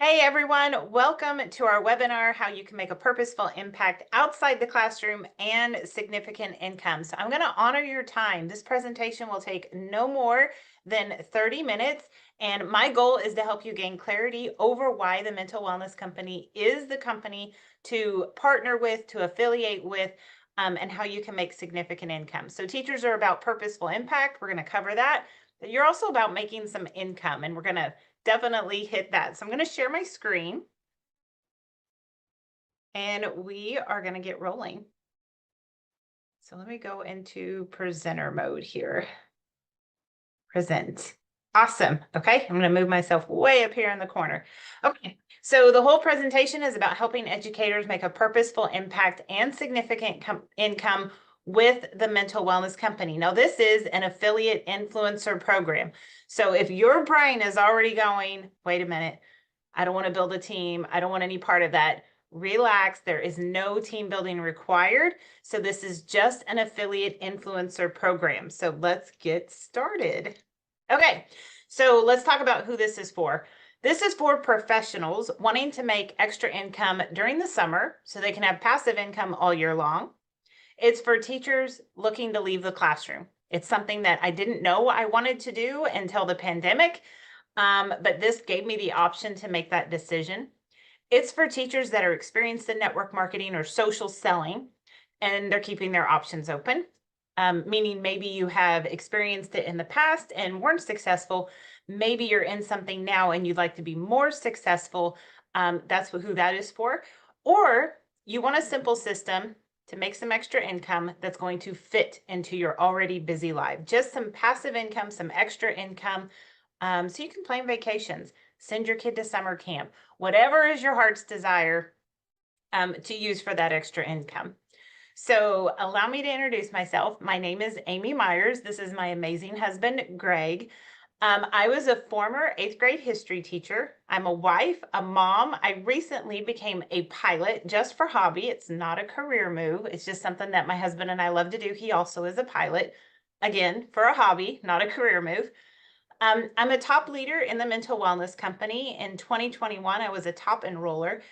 Hey everyone, welcome to our webinar, How You Can Make a Purposeful Impact Outside the Classroom and Significant Income. So I'm going to honor your time. This presentation will take no more than 30 minutes. And my goal is to help you gain clarity over why the Mental Wellness Company is the company to partner with, to affiliate with, and how you can make significant income. So teachers are about purposeful impact. We're going to cover that. But you're also about making some income, and we're going to definitely hit that. So I'm going to share my screen and we are going to get rolling. So let me go into presenter mode here. Present. Awesome. Okay, I'm going to move myself way up here in the corner. Okay, so the whole presentation is about helping educators make a purposeful impact and significant income with the Mental Wellness Company. Now, this is an affiliate influencer program. So if your brain is already going, wait a minute, I don't want to build a team, I don't want any part of that, relax. There is no team building required. So this is just an affiliate influencer program. So let's get started. Okay, so let's talk about who this is for. This is for professionals wanting to make extra income during the summer so they can have passive income all year long. It's for teachers looking to leave the classroom. It's something that I didn't know I wanted to do until the pandemic, but this gave me the option to make that decision. It's for teachers that are experienced in network marketing or social selling, and they're keeping their options open, meaning maybe you have experienced it in the past and weren't successful. Maybe you're in something now and you'd like to be more successful. That's who that is for. Or you want a simple system to make some extra income that's going to fit into your already busy life. Just some passive income, some extra income, so you can plan vacations, send your kid to summer camp, whatever is your heart's desire to use for that extra income. So allow me to introduce myself. My name is Amy Myers. This is my amazing husband, Greg. I was a former 8th grade history teacher. I'm a wife, a mom. I recently became a pilot just for hobby. It's not a career move. It's just something that my husband and I love to do. He also is a pilot, again, for a hobby, not a career move. I'm a top leader in the Mental Wellness Company. In 2021, I was a top enroller,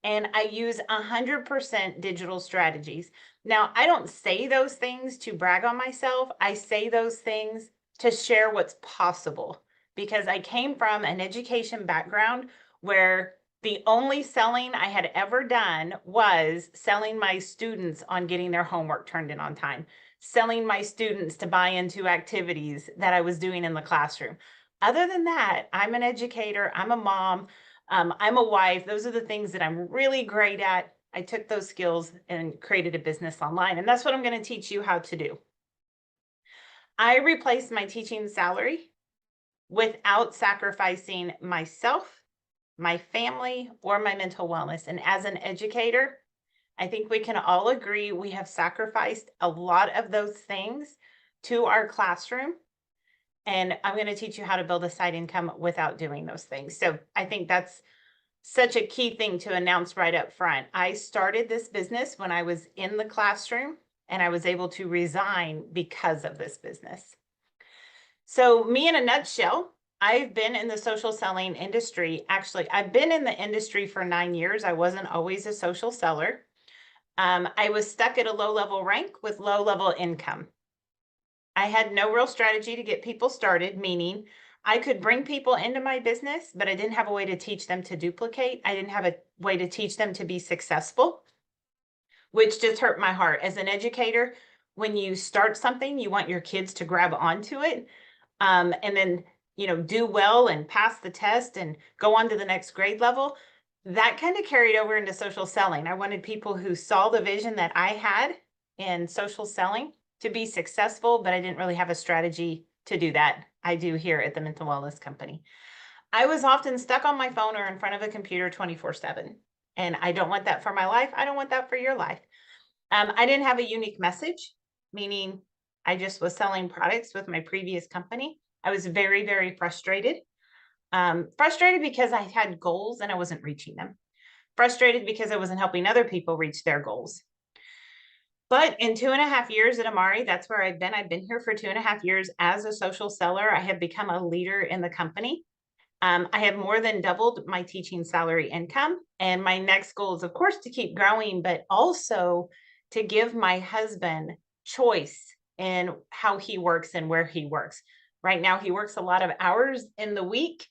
and I use 100% digital strategies. Now, I don't say those things to brag on myself. I say those things to share what's possible, because I came from an education background where the only selling I had ever done was selling my students on getting their homework turned in on time, selling my students to buy into activities that I was doing in the classroom. Other than that, I'm an educator, I'm a mom, I'm a wife. Those are the things that I'm really great at. I took those skills and created a business online, and that's what I'm going to teach you how to do. I replaced my teaching salary without sacrificing myself, my family, or my mental wellness. And as an educator, I think we can all agree we have sacrificed a lot of those things to our classroom. And I'm going to teach you how to build a side income without doing those things. So I think that's such a key thing to announce right up front. I started this business when I was in the classroom, and I was able to resign because of this business. So me in a nutshell, I've been in the social selling industry. Actually, I've been in the industry for 9 years. I wasn't always a social seller. I was stuck at a low-level rank with low-level income. I had no real strategy to get people started, meaning I could bring people into my business, but I didn't have a way to teach them to duplicate. I didn't have a way to teach them to be successful, which just hurt my heart. As an educator, when you start something, you want your kids to grab onto it, and then do well and pass the test and go on to the next grade level. That kind of carried over into social selling. I wanted people who saw the vision that I had in social selling to be successful, but I didn't really have a strategy to do that. I do here at the Mental Wellness Company. I was often stuck on my phone or in front of a computer 24/7. And I don't want that for my life. I don't want that for your life. I didn't have a unique message, meaning I just was selling products with my previous company. I was very, very frustrated. Frustrated because I had goals and I wasn't reaching them. Frustrated because I wasn't helping other people reach their goals. But in 2.5 years at Amari, that's where I've been. I've been here for 2.5 years as a social seller. I have become a leader in the company. I have more than doubled my teaching salary income. And my next goal is, of course, to keep growing, but also to give my husband choice in how he works and where he works. Right now, he works a lot of hours in the week.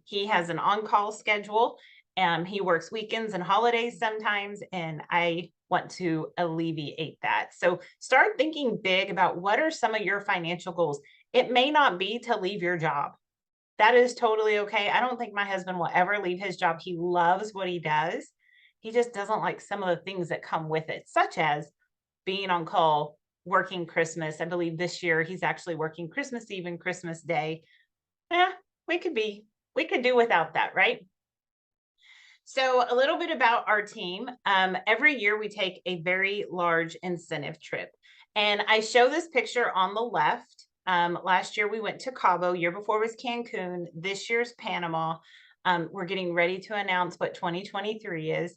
He has an on-call schedule. He works weekends and holidays sometimes, and I want to alleviate that. So start thinking big about what are some of your financial goals. It may not be to leave your job. That is totally okay. I don't think my husband will ever leave his job. He loves what he does. He just doesn't like some of the things that come with it, such as being on call, working Christmas. I believe this year he's actually working Christmas Eve and Christmas Day. Yeah, we could do without that, right? So a little bit about our team. Every year we take a very large incentive trip. And I show this picture on the left. Last year we went to Cabo, year before was Cancun, this year's Panama. We're getting ready to announce what 2023 is.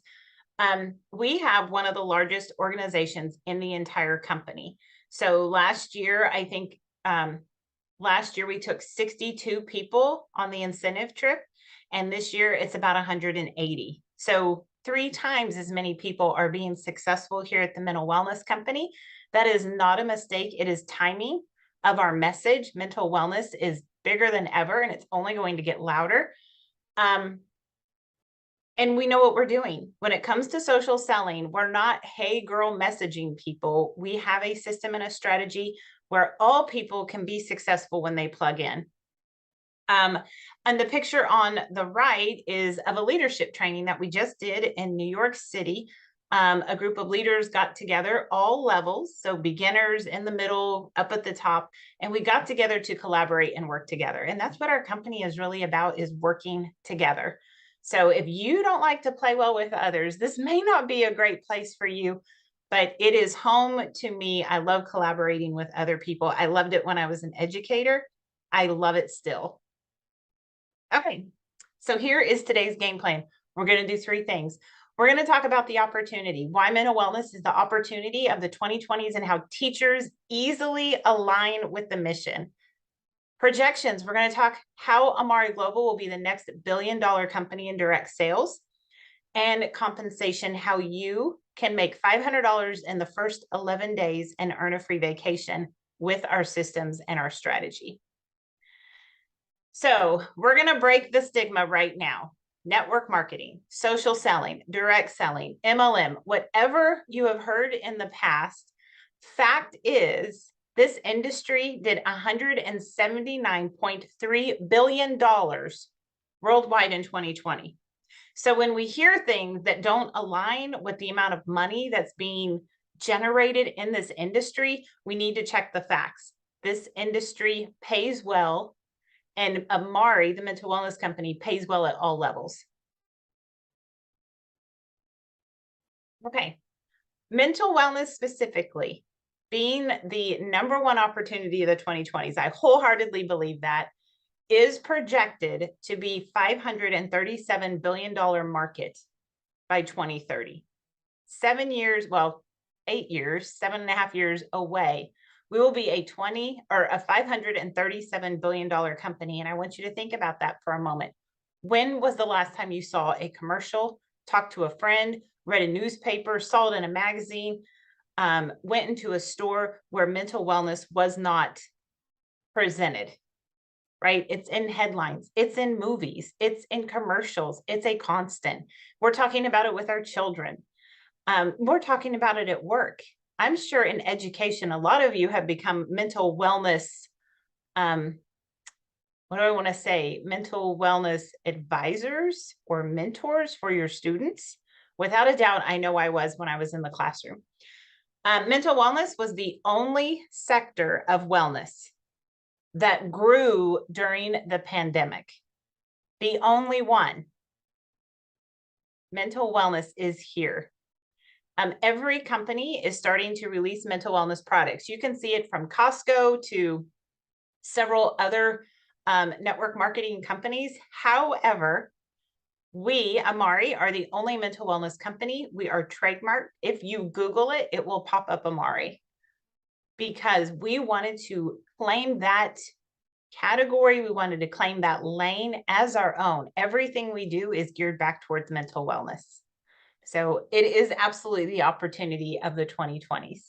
We have one of the largest organizations in the entire company. So last year, I think last year we took 62 people on the incentive trip, and this year it's about 180. So 3 times as many people are being successful here at the Mental Wellness Company. That is not a mistake. It is timing of our message. Mental wellness is bigger than ever, and it's only going to get louder. And we know what we're doing. When it comes to social selling, we're not, hey girl, messaging people. We have a system and a strategy where all people can be successful when they plug in. And the picture on the right is of a leadership training that we just did in New York City. A group of leaders got together, all levels, so beginners, in the middle, up at the top, and we got together to collaborate and work together. And that's what our company is really about, is working together. So if you don't like to play well with others, this may not be a great place for you, but it is home to me. I love collaborating with other people. I loved it when I was an educator. I love it still. Okay, so here is today's game plan. We're going to do 3 things. We're going to talk about the opportunity, why mental wellness is the opportunity of the 2020s and how teachers easily align with the mission. Projections, we're going to talk how Amari Global will be the next billion-dollar company in direct sales. And compensation, how you can make $500 in the first 11 days and earn a free vacation with our systems and our strategy. So we're going to break the stigma right now. Network marketing, social selling, direct selling, MLM, whatever you have heard in the past, fact is this industry did $179.3 billion worldwide in 2020. So when we hear things that don't align with the amount of money that's being generated in this industry, we need to check the facts. This industry pays well, and Amari, the mental wellness company, pays well at all levels. Okay, mental wellness specifically being the #1 opportunity of the 2020s, I wholeheartedly believe that, is projected to be $537 billion market by 2030. 7 years, well, 8 years, 7.5 years away, we will be a $537 billion company. And I want you to think about that for a moment. When was the last time you saw a commercial, talked to a friend, read a newspaper, saw it in a magazine, went into a store where mental wellness was not presented? Right? It's in headlines, it's in movies, it's in commercials, it's a constant. We're talking about it with our children. We're talking about it at work. I'm sure in education, a lot of you have become mental wellness, what do I want to say? Mental wellness advisors or mentors for your students. Without a doubt, I know I was when I was in the classroom. Mental wellness was the only sector of wellness that grew during the pandemic. The only one. Mental wellness is here. Every company is starting to release mental wellness products. You can see it from Costco to several other network marketing companies. However, we, Amari, are the only mental wellness company. We are trademarked. If you Google it, it will pop up Amari, because we wanted to claim that category. We wanted to claim that lane as our own. Everything we do is geared back towards mental wellness. So it is absolutely the opportunity of the 2020s.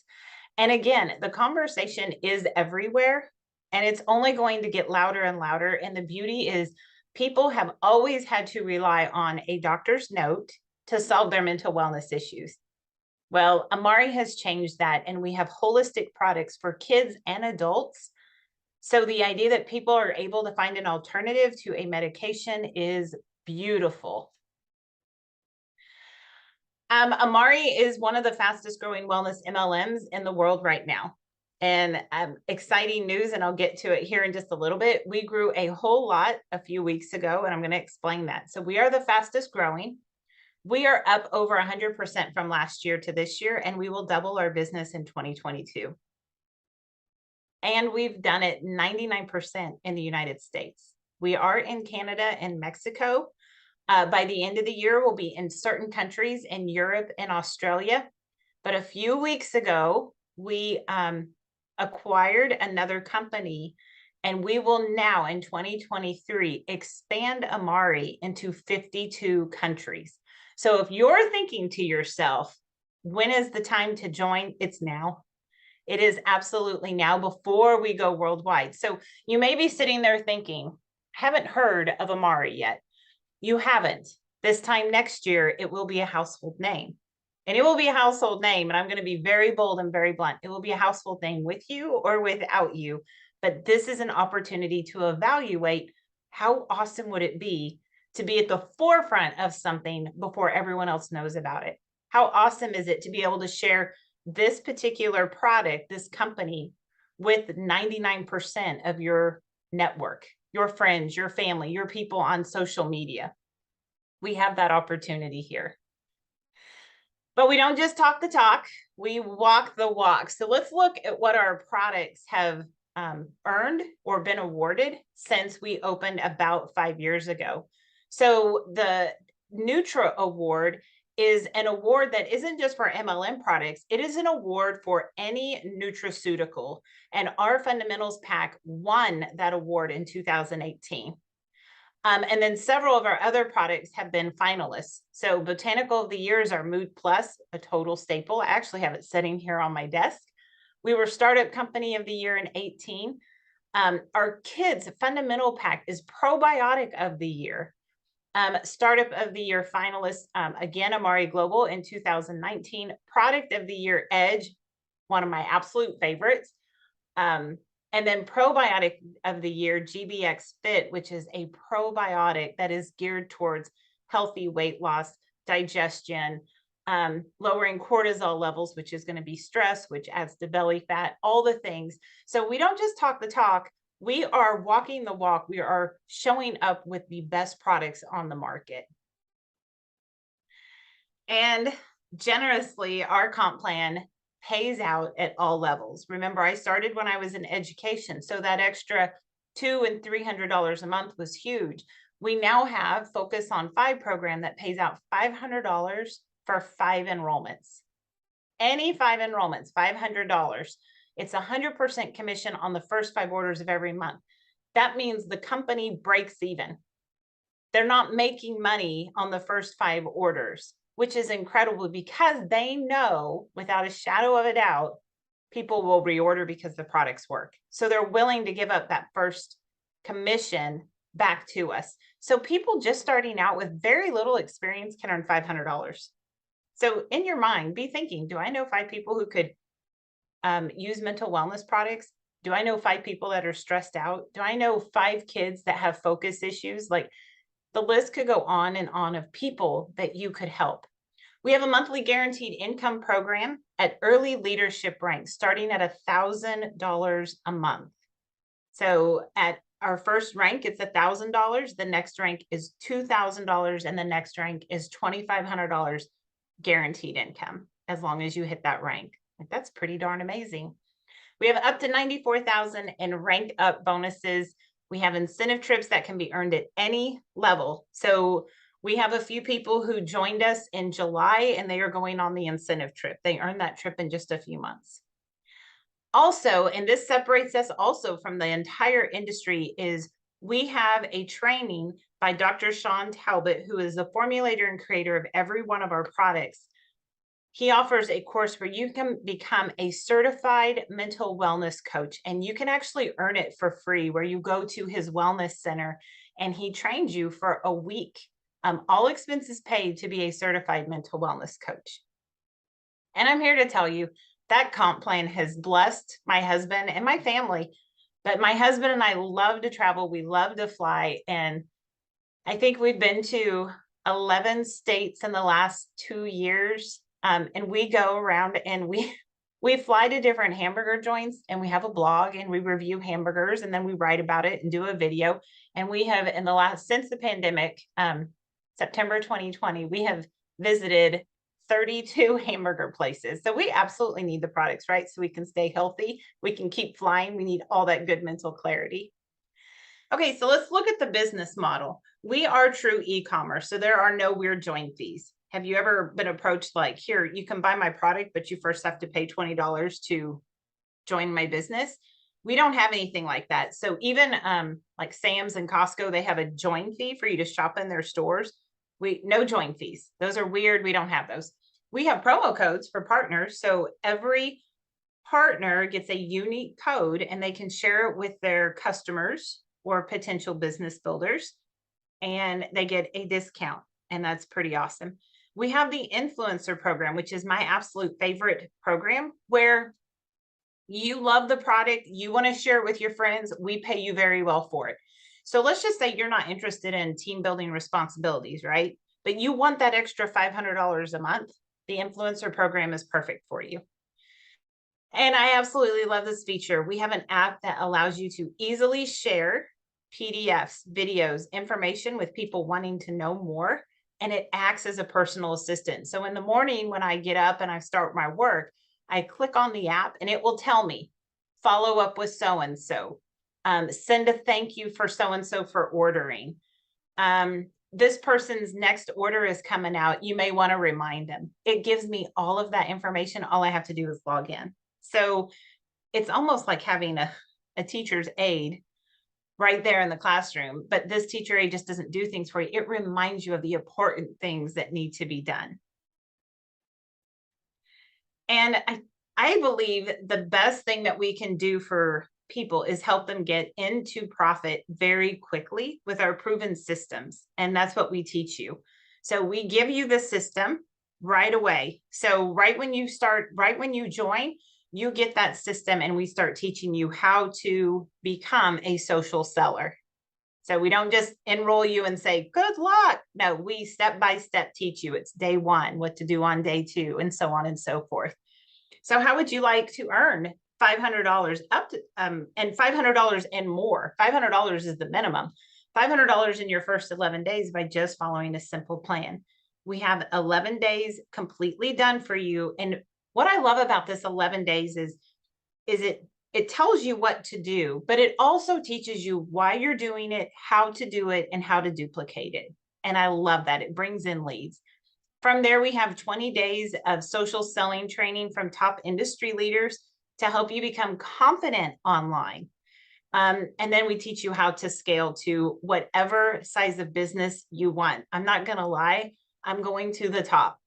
And again, the conversation is everywhere, and it's only going to get louder and louder. And the beauty is people have always had to rely on a doctor's note to solve their mental wellness issues. Well, Amari has changed that, and we have holistic products for kids and adults. So the idea that people are able to find an alternative to a medication is beautiful. Amari is one of the fastest growing wellness MLMs in the world right now. And exciting news, and I'll get to it here in just a little bit. We grew a whole lot a few weeks ago, and I'm going to explain that. So we are the fastest growing. We are up over 100% from last year to this year, and we will double our business in 2022. And we've done it 99% in the United States. We are in Canada and Mexico. By the end of the year, we'll be in certain countries in Europe and Australia. But a few weeks ago, we acquired another company, and we will now in 2023 expand Amari into 52 countries. So if you're thinking to yourself, when is the time to join? It's now. It is absolutely now, before we go worldwide. So you may be sitting there thinking, haven't heard of Amari yet. You haven't. This time next year, it will be a household name. And it will be a household name. And I'm going to be very bold and very blunt. It will be a household name with you or without you. But this is an opportunity to evaluate how awesome would it be to be at the forefront of something before everyone else knows about it. How awesome is it to be able to share this particular product, this company, with 99% of your network, your friends, your family, your people on social media. We have that opportunity here. But we don't just talk the talk, we walk the walk. So let's look at what our products have earned or been awarded since we opened about 5 years ago. So the Nutra Award is an award that isn't just for MLM products. It is an award for any nutraceutical. And our fundamentals pack won that award in 2018. And then several of our other products have been finalists. So Botanical of the Year is our Mood Plus, a total staple. I actually have it sitting here on my desk. We were Startup Company of the Year in 18. Our Kids Fundamental Pack is Probiotic of the Year. Startup of the Year finalist, again, Amari Global in 2019. Product of the Year Edge, one of my absolute favorites. And then Probiotic of the Year GBX Fit, which is a probiotic that is geared towards healthy weight loss, digestion, lowering cortisol levels, which is going to be stress, which adds to belly fat, all the things. So we don't just talk the talk. We are walking the walk. We are showing up with the best products on the market. And generously, our comp plan pays out at all levels. Remember, I started when I was in education, so that extra $200 and $300 a month was huge. We now have Focus on 5 program that pays out $500 for 5 enrollments. Any 5 enrollments, $500. It's 100% commission on the first 5 orders of every month. That means the company breaks even. They're not making money on the first 5 orders, which is incredible because they know without a shadow of a doubt, people will reorder because the products work. So they're willing to give up that first commission back to us. So people just starting out with very little experience can earn $500. So in your mind, be thinking, do I know 5 people who could use mental wellness products? Do I know 5 people that are stressed out? Do I know 5 kids that have focus issues? Like, the list could go on and on of people that you could help. We have a monthly guaranteed income program at early leadership ranks, starting at $1,000 a month. So at our first rank, it's $1,000. The next rank is $2,000, and the next rank is $2,500 guaranteed income, as long as you hit that rank. Like, that's pretty darn amazing. We have up to $94,000 in rank up bonuses. We have incentive trips that can be earned at any level. So we have a few people who joined us in July, and they are going on the incentive trip. They earned that trip in just a few months. Also, and this separates us also from the entire industry, is we have a training by Dr. Sean Talbot, who is the formulator and creator of every one of our products. He offers a course where you can become a certified mental wellness coach, and you can actually earn it for free, where you go to his wellness center and he trains you for a week, all expenses paid, to be a certified mental wellness coach. And I'm here to tell you that comp plan has blessed my husband and my family. But my husband and I love to travel. We love to fly. And I think we've been to 11 states in the last 2 years. And we go around and we fly to different hamburger joints, and we have a blog and we review hamburgers, and then we write about it and do a video. And we have, in the last, since the pandemic, September 2020, we have visited 32 hamburger places. So we absolutely need the products, right? So we can stay healthy, we can keep flying, we need all that good mental clarity. Okay, so let's look at the business model. We are true e-commerce, so there are no weird join fees. Have you ever been approached like, here, you can buy my product, but you first have to pay $20 to join my business? We don't have anything like that. So even like Sam's and Costco, they have a join fee for you to shop in their stores. No join fees. Those are weird. We don't have those. We have promo codes for partners. So every partner gets a unique code, and they can share it with their customers or potential business builders, and they get a discount. And that's pretty awesome. We have the influencer program, which is my absolute favorite program, where you love the product, you want to share it with your friends, we pay you very well for it. So let's just say you're not interested in team building responsibilities, right? But you want that extra $500 a month. The influencer program is perfect for you. And I absolutely love this feature. We have an app that allows you to easily share PDFs, videos, information with people wanting to know more. And it acts as a personal assistant. So in the morning, when I get up and I start my work, I click on the app and it will tell me, follow up with so-and-so, send a thank you for so-and-so for ordering. This person's next order is coming out. You may want to remind them. It gives me all of that information. All I have to do is log in. So it's almost like having a teacher's aide right there in the classroom, but this teacher aide just doesn't do things for you. It reminds you of the important things that need to be done. And I believe the best thing that we can do for people is help them get into profit very quickly with our proven systems. And that's what we teach you. So we give you the system right away. So right when you join, you get that system, and we start teaching you how to become a social seller. So we don't just enroll you and say, good luck. No, we step by step teach you. It's day one, what to do on day two, and so on and so forth. So how would you like to earn $500 up to, and $500 and more? $500 is the minimum. $500 in your first 11 days by just following a simple plan. We have 11 days completely done for you. And what I love about this 11 days is it tells you what to do, but it also teaches you why you're doing it, how to do it, and how to duplicate it. And I love that. It brings in leads. From there, we have 20 days of social selling training from top industry leaders to help you become confident online. And then we teach you how to scale to whatever size of business you want. I'm not going to lie, I'm going to the top.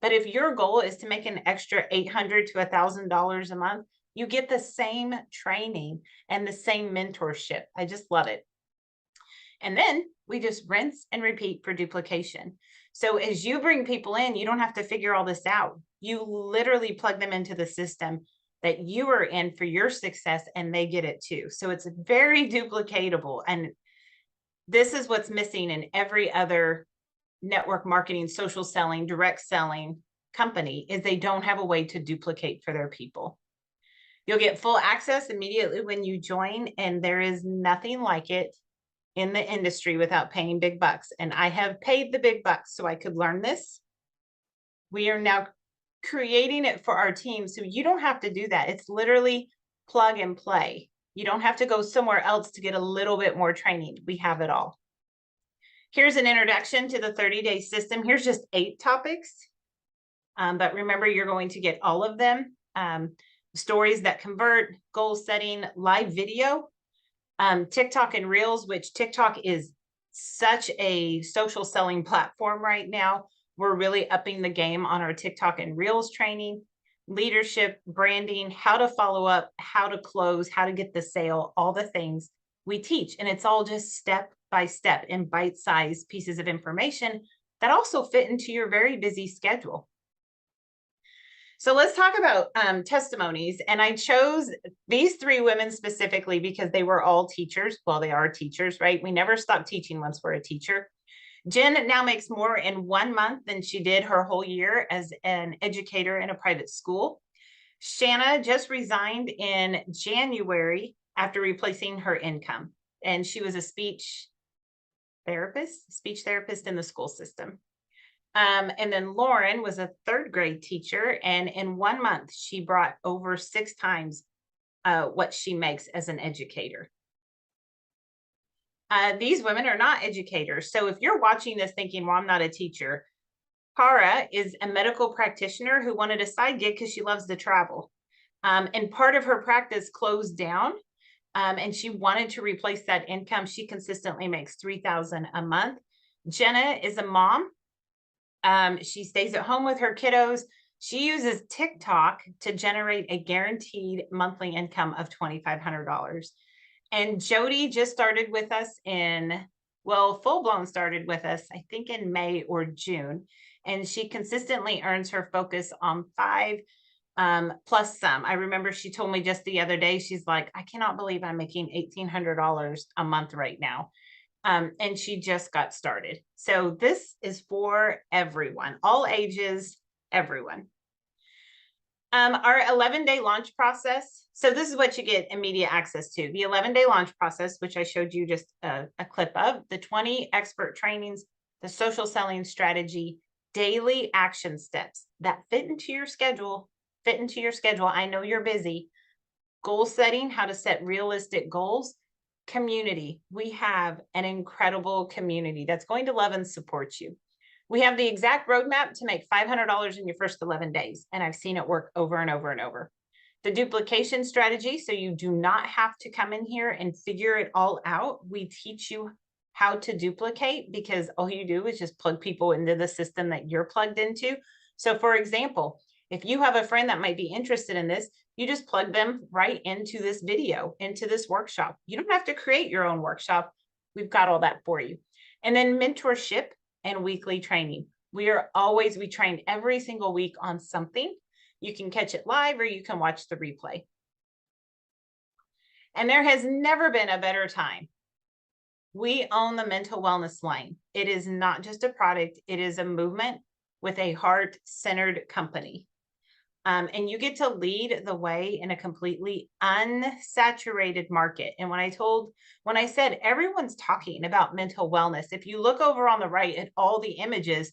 But if your goal is to make an extra $800 to $1,000 a month, you get the same training and the same mentorship. I just love it. And then we just rinse and repeat for duplication. So as you bring people in, you don't have to figure all this out. You literally plug them into the system that you are in for your success, and they get it too. So it's very duplicatable. And this is what's missing in every other network marketing, social selling, direct selling company, is they don't have a way to duplicate for their people. You'll get full access immediately when you join, and there is nothing like it in the industry without paying big bucks. And I have paid the big bucks so I could learn this. We are now creating it for our team, so you don't have to do that. It's literally plug and play. You don't have to go somewhere else to get a little bit more training. We have it all. Here's an introduction to the 30-day system. Here's just 8 topics. But remember, you're going to get all of them. stories that convert, goal setting, live video, TikTok and Reels, which TikTok is such a social selling platform right now. We're really upping the game on our TikTok and Reels training, leadership, branding, how to follow up, how to close, how to get the sale, all the things we teach. And it's all just step by step in bite-sized pieces of information that also fit into your very busy schedule. So let's talk about testimonies. And I chose these three women specifically because they were all teachers. Well, they are teachers, right? We never stop teaching once we're a teacher. Jen now makes more in 1 month than she did her whole year as an educator in a private school. Shanna just resigned in January after replacing her income. And she was a speech therapist in the school system. And then Lauren was a third grade teacher, and in 1 month, she brought over 6 times what she makes as an educator. These women are not educators. So if you're watching this thinking, well, I'm not a teacher, Cara is a medical practitioner who wanted a side gig because she loves to travel. And part of her practice closed down, and she wanted to replace that income. She consistently makes $3,000 a month. Jenna is a mom. She stays at home with her kiddos. She uses TikTok to generate a guaranteed monthly income of $2,500. And Jody just started with us full blown started with us, I think in May or June. And she consistently earns her focus on 5 plus some. I remember she told me just the other day, she's like, I cannot believe I'm making $1,800 a month right now. And she just got started. So this is for everyone, all ages, everyone. Our 11-day launch process. So this is what you get immediate access to. The 11-day launch process, which I showed you just a clip of, the 20 expert trainings, the social selling strategy, daily action steps that fit into your schedule, I know you're busy. Goal setting, how to set realistic goals. Community. We have an incredible community that's going to love and support you. We have the exact roadmap to make $500 in your first 11 days. And I've seen it work over and over and over. The duplication strategy, so you do not have to come in here and figure it all out. We teach you how to duplicate because all you do is just plug people into the system that you're plugged into. So for example, if you have a friend that might be interested in this, you just plug them right into this video, into this workshop. You don't have to create your own workshop. We've got all that for you. And then mentorship and weekly training. We train every single week on something. You can catch it live or you can watch the replay. And there has never been a better time. We own the mental wellness line. It is not just a product. It is a movement with a heart-centered company. And you get to lead the way in a completely unsaturated market. And when I said everyone's talking about mental wellness, if you look over on the right at all the images,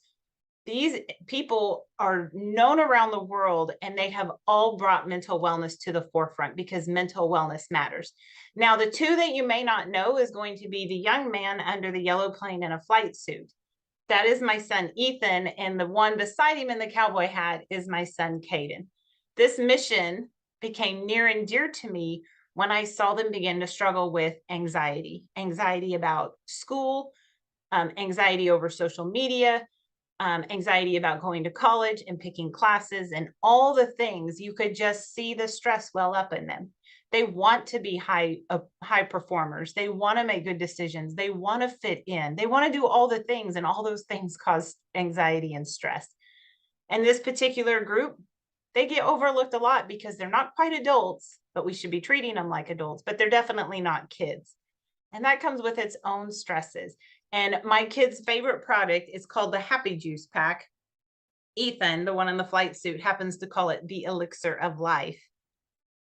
these people are known around the world and they have all brought mental wellness to the forefront because mental wellness matters. Now, the two that you may not know is going to be the young man under the yellow plane in a flight suit. That is my son, Ethan. And the one beside him in the cowboy hat is my son, Caden. This mission became near and dear to me when I saw them begin to struggle with anxiety about school, anxiety over social media, anxiety about going to college and picking classes and all the things. You could just see the stress well up in them. They want to be high performers. They want to make good decisions. They want to fit in. They want to do all the things, and all those things cause anxiety and stress. And this particular group, they get overlooked a lot because they're not quite adults, but we should be treating them like adults, but they're definitely not kids. And that comes with its own stresses. And my kid's favorite product is called the Happy Juice Pack. Ethan, the one in the flight suit, happens to call it the elixir of life.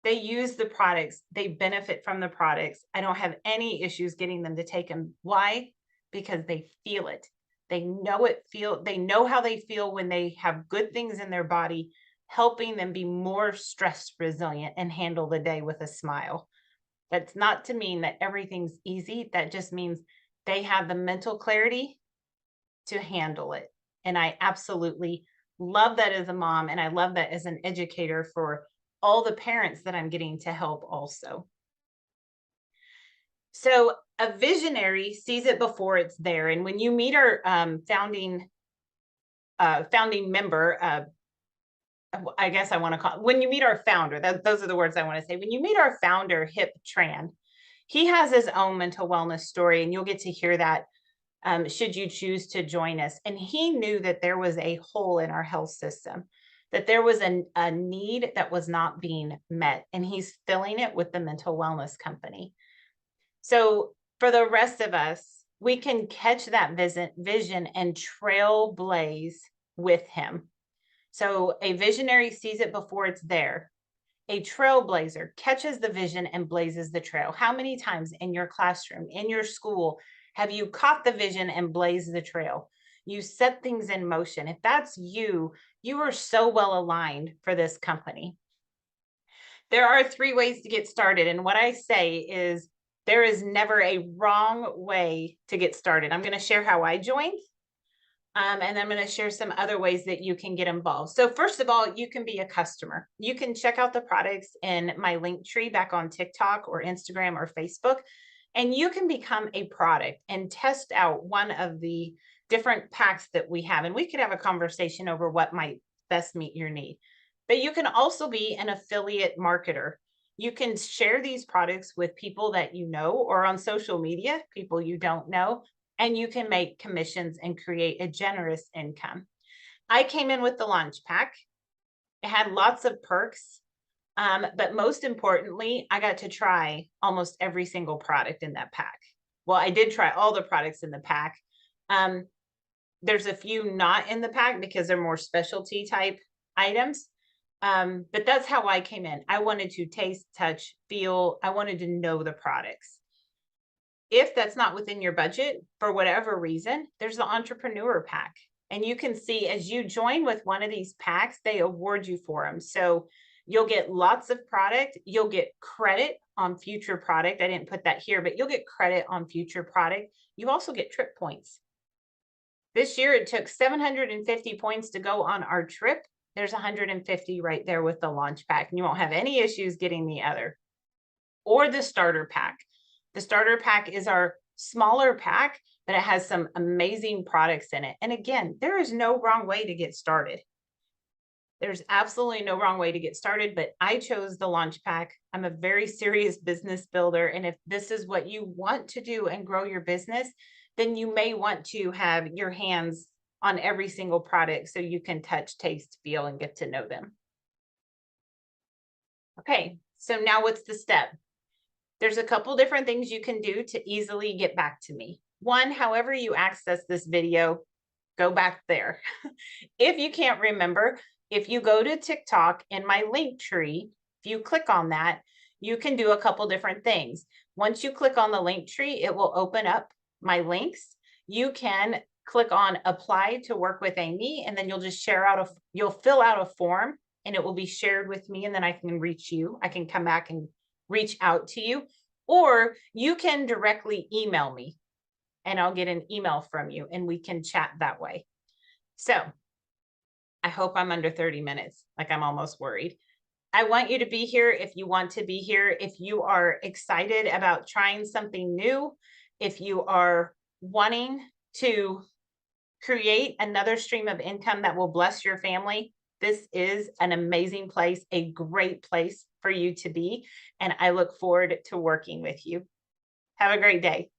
They use the products. They benefit from the products. I don't have any issues getting them to take them. Why? Because they feel it. They know how they feel when they have good things in their body, helping them be more stress resilient and handle the day with a smile. That's not to mean that everything's easy. That just means they have the mental clarity to handle it. And I absolutely love that as a mom. And I love that as an educator for all the parents that I'm getting to help also. So a visionary sees it before it's there. And when you meet our founding member, I guess I want to call, when you meet our founder, those are the words I want to say. When you meet our founder, Hip Tran, he has his own mental wellness story, and you'll get to hear that should you choose to join us. And he knew that there was a hole in our health system, that there was a need that was not being met, and he's filling it with the mental wellness company. So for the rest of us, we can catch that vision and trailblaze with him. So a visionary sees it before it's there. A trailblazer catches the vision and blazes the trail. How many times in your classroom, in your school, have you caught the vision and blazed the trail? You set things in motion. If that's you, you are so well aligned for this company. There are 3 ways to get started. And what I say is there is never a wrong way to get started. I'm going to share how I joined. And I'm going to share some other ways that you can get involved. So first of all, you can be a customer. You can check out the products in my link tree back on TikTok or Instagram or Facebook, and you can become a product and test out one of the different packs that we have. And we could have a conversation over what might best meet your need. But you can also be an affiliate marketer. You can share these products with people that you know, or on social media, people you don't know, and you can make commissions and create a generous income. I came in with the launch pack. It had lots of perks, but most importantly, I got to try almost every single product in that pack. Well, I did try all the products in the pack. There's a few not in the pack because they're more specialty type items. But that's how I came in. I wanted to taste, touch, feel. I wanted to know the products. If that's not within your budget for whatever reason, there's the entrepreneur pack. And you can see as you join with one of these packs, they award you for them. So you'll get lots of product. You'll get credit on future product. I didn't put that here, but you'll get credit on future product. You also get trip points. This year, it took 750 points to go on our trip. There's 150 right there with the launch pack, and you won't have any issues getting the other. Or the starter pack. The starter pack is our smaller pack, but it has some amazing products in it. And again, there is no wrong way to get started. There's absolutely no wrong way to get started, but I chose the launch pack. I'm a very serious business builder. And if this is what you want to do and grow your business, then you may want to have your hands on every single product so you can touch, taste, feel, and get to know them. Okay, so now what's the step? There's a couple different things you can do to easily get back to me. One, however you access this video, go back there. If you can't remember, if you go to TikTok in my link tree, if you click on that, you can do a couple different things. Once you click on the link tree, it will open up my links. You can click on apply to work with Amy, and then you'll just you'll fill out a form, and it will be shared with me, and then I can reach you. I can come back and reach out to you, or you can directly email me and I'll get an email from you and we can chat that way. So I hope I'm under 30 minutes, like I'm almost worried. I want you to be here if you want to be here, if you are excited about trying something new, if you are wanting to create another stream of income that will bless your family. This is an amazing place, a great place for you to be. And I look forward to working with you. Have a great day.